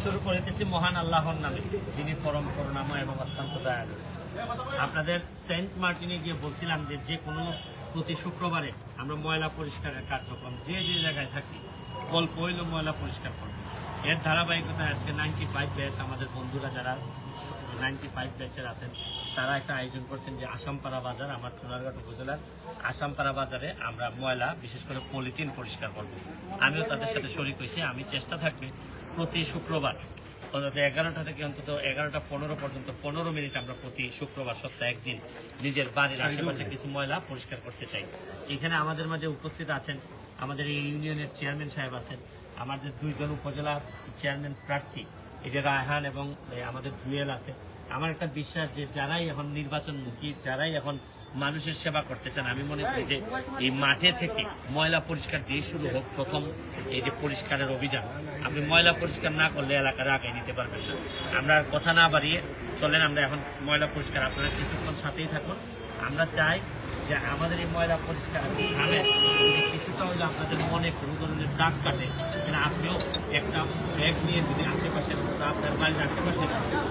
শুরু করিতেছি মহান আল্লাহর নামে, যিনি পরম করুণাময় এবং অত্যন্ত দয়ালু। আপনাদের সেন্ট মার্টিনে গিয়ে বলছিলাম যে যে কোনো প্রতি শুক্রবারে আমরা ময়লা পরিষ্কারের কার্যক্রম যে যে জায়গায় থাকি অল্প হইল ময়লা পরিষ্কার করবো। এর ধারাবাহিকতায় আজকে 95 ব্যাচ আমাদের বন্ধুরা যারা 95 ব্যাচের আছেন তারা একটা আয়োজন করছেন যে আসামপাড়া বাজার, আমার সোনারঘাট উপজেলার আসামপাড়া বাজারে আমরা ময়লা বিশেষ করে পলিথিন পরিষ্কার করব। আমিও তাদের সাথে শরিক হয়েছি। আমি চেষ্টা থাকবে প্রতি শুক্রবার অন্তত 11টা থেকে অন্তত 11:15 পর্যন্ত 15 মিনিট আমরা প্রতি শুক্রবার সপ্তাহে একদিন নিজের বাড়ির আশেপাশে কিছু ময়লা পরিষ্কার করতে চাই। এখানে আমাদের মাঝে উপস্থিত আছেন আমাদের এই ইউনিয়নের চেয়ারম্যান সাহেব আছেন, আমাদের 2 জন উপজেলা চেয়ারম্যান প্রার্থী এই যে রায়হান এবং আমাদের জুয়েল আছে। আমার একটা বিশ্বাস যে যারাই এখন নির্বাচনমুখী, যারাই এখন মানুষের সেবা করতে চান, আমি মনে করি যে এই মাঠে থেকে ময়লা পরিষ্কার দিয়ে শুরু হোক প্রথম এই যে পরিষ্কারের অভিযান। আপনি ময়লা পরিষ্কার না করলে এলাকার আগে নিতে পারবেন না। আমরা আর কথা না বাড়িয়ে চলেন আমরা এখন ময়লা পরিষ্কার, আপনারা কিছুক্ষণ সাথেই থাকুন। আমরা চাই যে আমাদের এই ময়লা পরিষ্কার গ্রামে কিছুটা হইলে আপনাদের মনে কোনো ধরনের দাগ কাটে, আপনিও একটা ব্যাগ নিয়ে যদি আশেপাশে আপনার বাড়ির আশেপাশে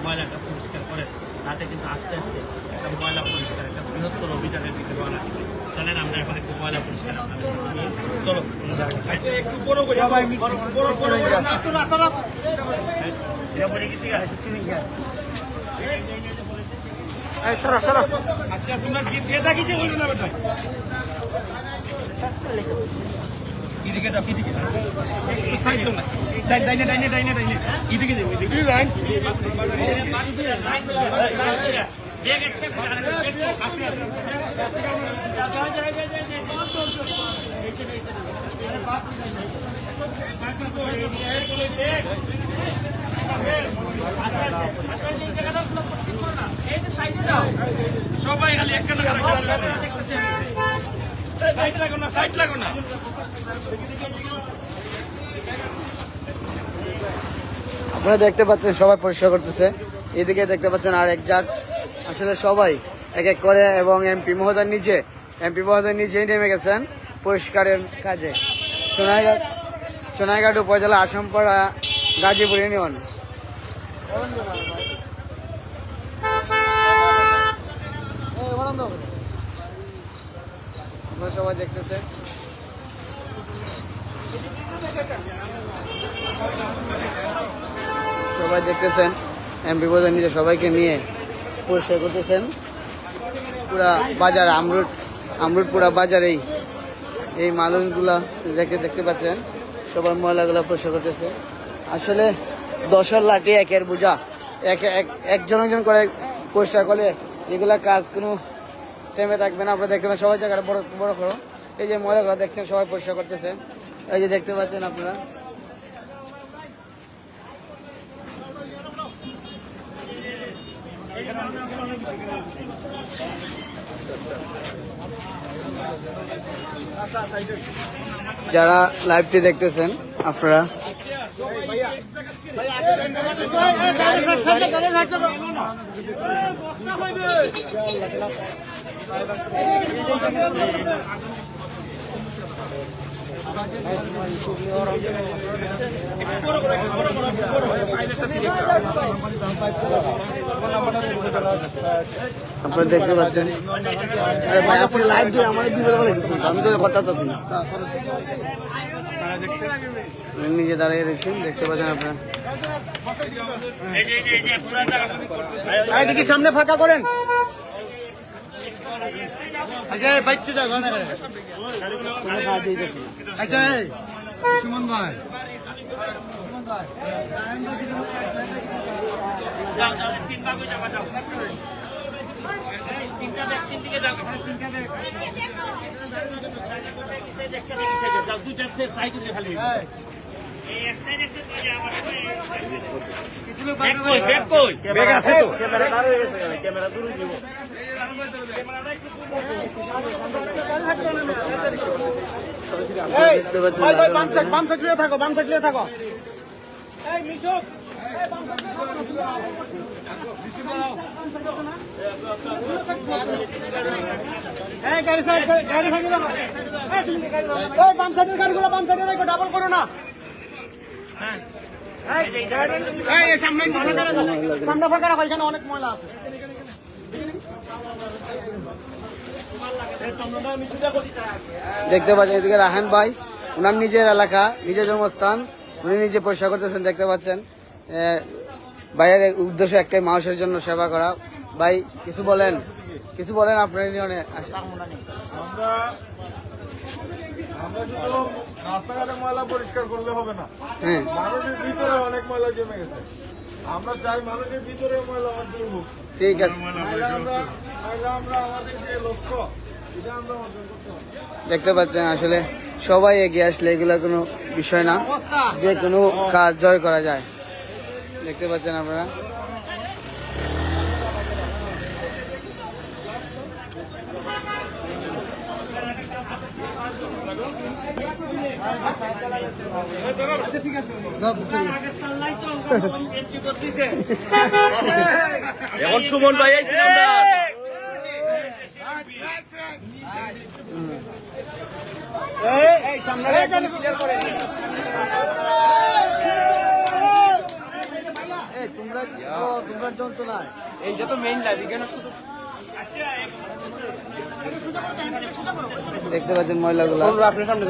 ময়লাটা পরিষ্কার করেন, তাতে কিন্তু আস্তে আস্তে একটা ময়লা পরিষ্কার একটা বৃহত্তর অভিযানের দিকে রওনা দিবে। চলেন আমরা এখন একটু ময়লা পরিষ্কার আপনাদের সাথে নিয়ে চলো একটু বড় করে আচ্ছা তোমরা দিয়ে থাকিছে বলছো না বেটা এদিকে যাও, এদিকে সাইড দাও না, ডাইনে ডাইনে ডাইনে ডাইনে এদিকে যাও, এদিকে লাইন দেখ একটা সবাই খালি একটা সাইড লাগো না, সাইড লাগো না। আপনারা দেখতে পাচ্ছেন সবাই পরিষ্কার করতেছে, এদিকে দেখতে পাচ্ছেন আর এক জাত আসলে সবাই এক এক করে, এবং এমপি মহোদয় নিজেই নেমে গেছেন পরিষ্কারের কাজে। সোনাইঘাট উপজেলা আসামপাড়া গাজীপুর ইউনিয়ন। আপনারা সবাই দেখতেছে, এমপি মহোদয় নিজে সবাইকে নিয়ে পরিষ্কার করতেছেন পুরা বাজার, আমরুট পুরা বাজারেই এই মালগুলা দেখতে পাচ্ছেন সবাই ময়লাগুলা পরিষ্কার করতেছে। আসলে 10 লাঠি একের বোঝা, একজন করে পরিষ্কার করলে এগুলা কাজ কোনো থেমে থাকবে না। আপনারা দেখতে পাচ্ছেন সবাই জায়গাটা বড় বড় করো, এই যে ময়লাগুলা দেখছেন সবাই পরিষ্কার করতেছে, এই যে দেখতে পাচ্ছেন আপনারা। যারা লাইভটি দেখতেছেন আপনারা আপনারা দেখতে পাচ্ছেন, আরে ভাই আপনি লাইভ দিয়ে আমার বিপদে বলে দিচ্ছেন, আমি তো কথা আছি না, নিজে দাঁড়িয়ে রয়েছেন দেখতে পাচ্ছেন আপনারা। দেখি সামনে ফাঁকা করেন, আচ্ছা বাইতে যাও গান আচ্ছা সুমন ভাই থাকো গাড়িগুলো ডাবল করো না। অনেক ময়লা আছে। দেখতে পাচ্ছেন এদিকে রাহান ভাই, ওনার নিজের এলাকা, নিজের জন্মস্থান, উনি নিজে পরিষ্কার করতেছেন। দেখতে পাচ্ছেন ভাইয়ের উদ্দেশ্য একটাই, মানুষের জন্য সেবা করা। ভাই কিছু বলেন, কিছু বলেন আপনার ইউনিয়নে। আমরা শুধু রাস্তাঘাটে ময়লা পরিষ্কার করলে হবে না, হ্যাঁ মানুষের ভিতরে অনেক ময়লা জমে গেছে। আমরা চাই মানুষের ভিতরে ময়লা অর্জন হোক। ঠিক আছে। নাহলে আমরা আমাদের যে লক্ষ্য এটা আমরা অর্জন করতে হবে। দেখতে পাচ্ছেন আসলে সবাই এগিয়ে আসলে এগুলো কোনো বিষয় না, যে কোনো কাজ জয় করা যায়। দেখতে পাচ্ছেন আপনারা। এখন সুমন ভাই আইছেন আমরা। তোমরা যন্ত্র নাই, এইটা তো মেইন লাইফ, এখানে শুধু দেখতে পাচ্ছেন ময়লাগুলো। আপনার সামনে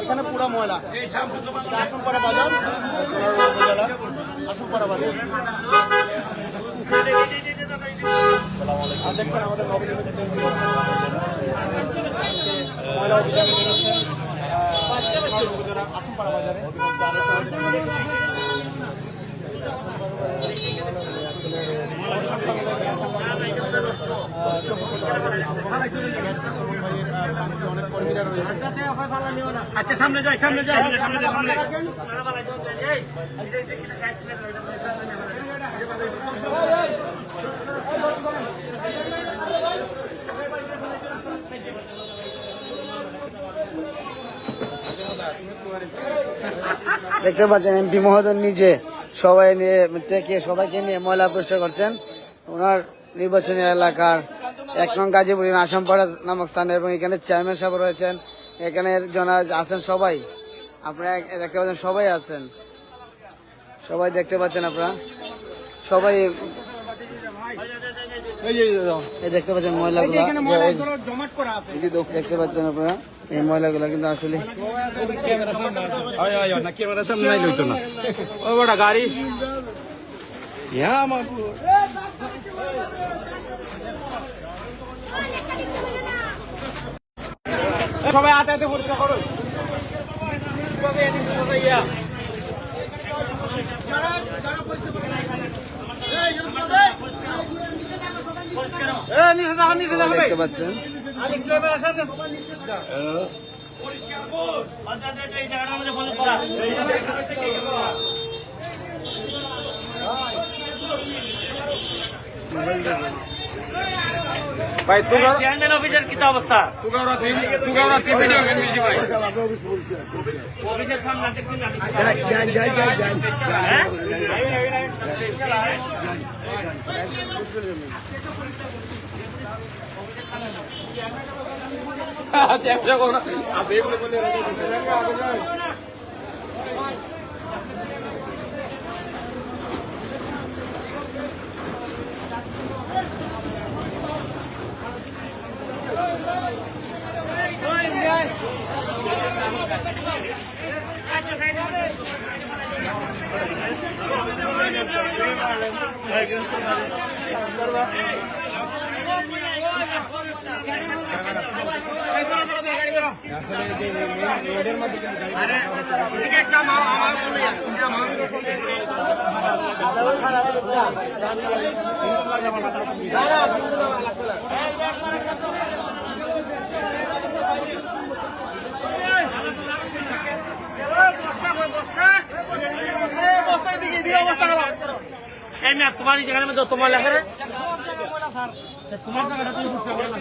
এখানে পুরো ময়লা। আসনপাড়া বাজার, আসনপাড়া বাজার। দেখছেন আমাদের নবনির্বাচিত ময়লা অভিযান আসনপাড়া বাজারে। আচ্ছা সামনে যাই, সামনে যাই, সামনে যাই। দেখতে পাচ্ছেন এমপি মহোদয় নিজে সবাইকে নিয়ে ময়লা পরিষ্কার করছেন ওনার নির্বাচনী এলাকার 1 নং গাজীপুর আসামপাড়া নামক স্থানে। এবং এখানে চেয়ারম্যান সাহেব রয়েছেন, এখানে জন আছেন সবাই, আপনারা দেখতে পাচ্ছেন সবাই আছেন, সবাই দেখতে পাচ্ছেন আপনারা সবাই। এই দেখতে পাচ্ছেন ময়লাগুলো, দেখতে পাচ্ছেন আপনারা এই ময়লাগুলো কিন্তু আসলে ক্যামেরা সামনে নাই লইতো না, ও বড় গাড়ি সবাই আতে পরিষ্কার করো। দেখতে পাচ্ছেন ভাই চেয়ারম্যান অফিসের কি অবস্থা? ভিডিও গেম বেশি ভাই অফিসের সামনে দেখছেন না? তোমার যেখানে তোমার লেখা তোমার জায়গাটা তুমি বুঝতে পারো না।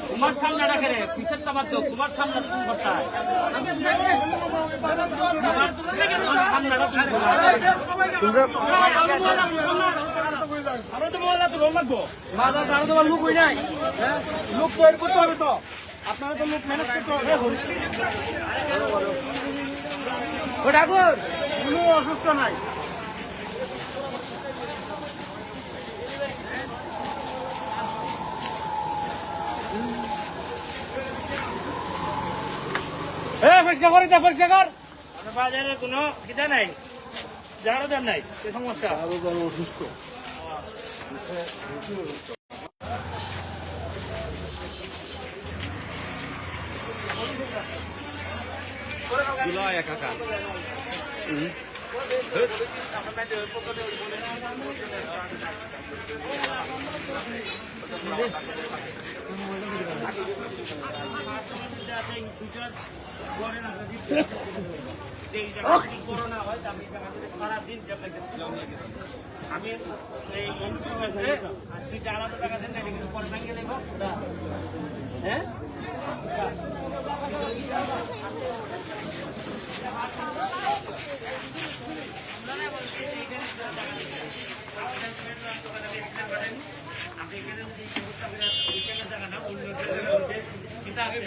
তোমার সামনে রাখে রে পিছের তোমার তো তোমার সামনে তুমি করতে হয় সামনেটা তুমি আমরা তো মহল্লা তো রোল লাগবো বাজার আরো তোমার লোক হই নাই লোক তৈরি করতে হবে তো আপনারা তো লোক ম্যানেজ করতে হবে ও ঠাকুর কোনো অসুস্থ নাই পরিষ্কার করে দে পরিষ্কার কর বাজারে কোনো খিদা নাই যারও দাম নাই সে সমস্যা অসুস্থ আমি এই দুইটা আলাদা টাকা দেন না কিন্তু পরে ব্যাংকে নেব হ্যাঁ আপনি এখানে জায়গাটা কিন্তু আগে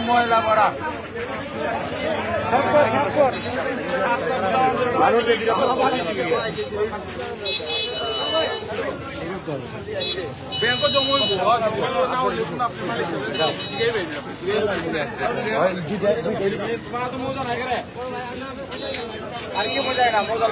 ময়লা করা ব্যাংক জমা আর কি মজা না মজা